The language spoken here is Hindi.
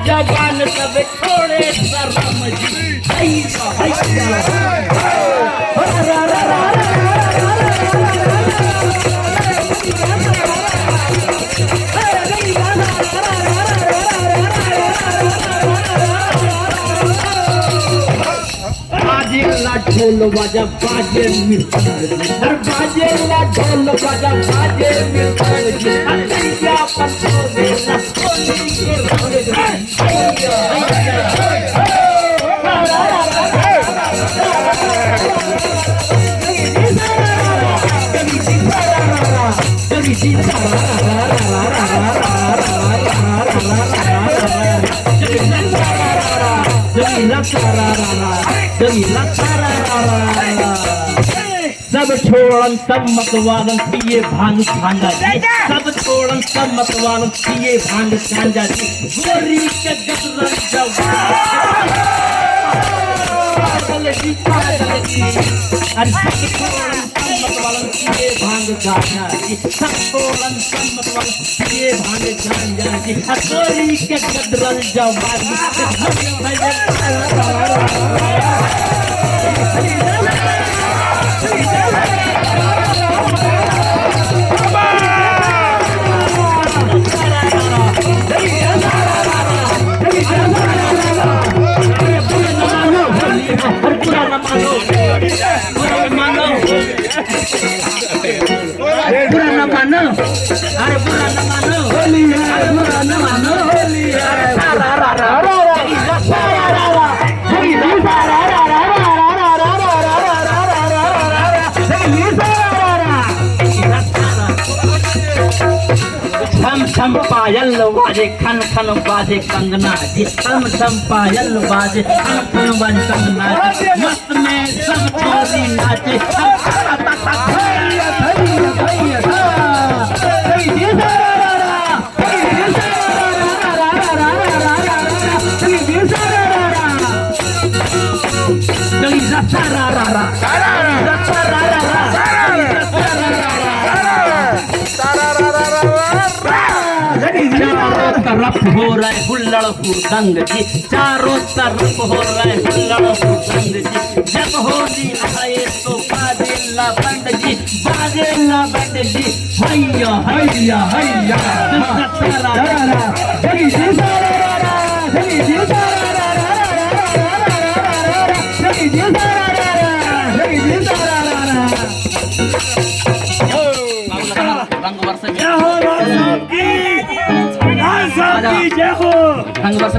जवान सब छोड़े शर्म जी बाजेला ढोल बाजा बाजे हर बाजेला ढोल बाजा बाजे क्या पत्थर देना सोनी के सब छोड़न सब मतवादन पिए भांग भांगा जी सब छोड़न सब मतवादन पिए भांग गांजा जी गोरी के गदरन पागल जी अरे सब छोड़न सब मतवादन पिए भांग गांजा जी सब छोड़न सब मतवादन पिए भांग गांजा जी गोरी के गदरन जवानी बुरा न मानो अरे बुरा न मानो होली है बुरा न मानो होली है सारा रा रा रा रा सारा रा रा होली सारा रा रा रा रा रा रा छम छम पायल बाजे खन खन बाजे कंगना जी छम छम पायल बाजे खन खन बाजे कंगना मस्त में सब छोरी नाचे तरफ हो रहा है हुल्लड़ हुदंग जी चारों तरफ हो रहा है हुल्लड़ हुदंग जी जब होली आए तो बाजेला बंड जी हैया हैया हैया रंग वर्ष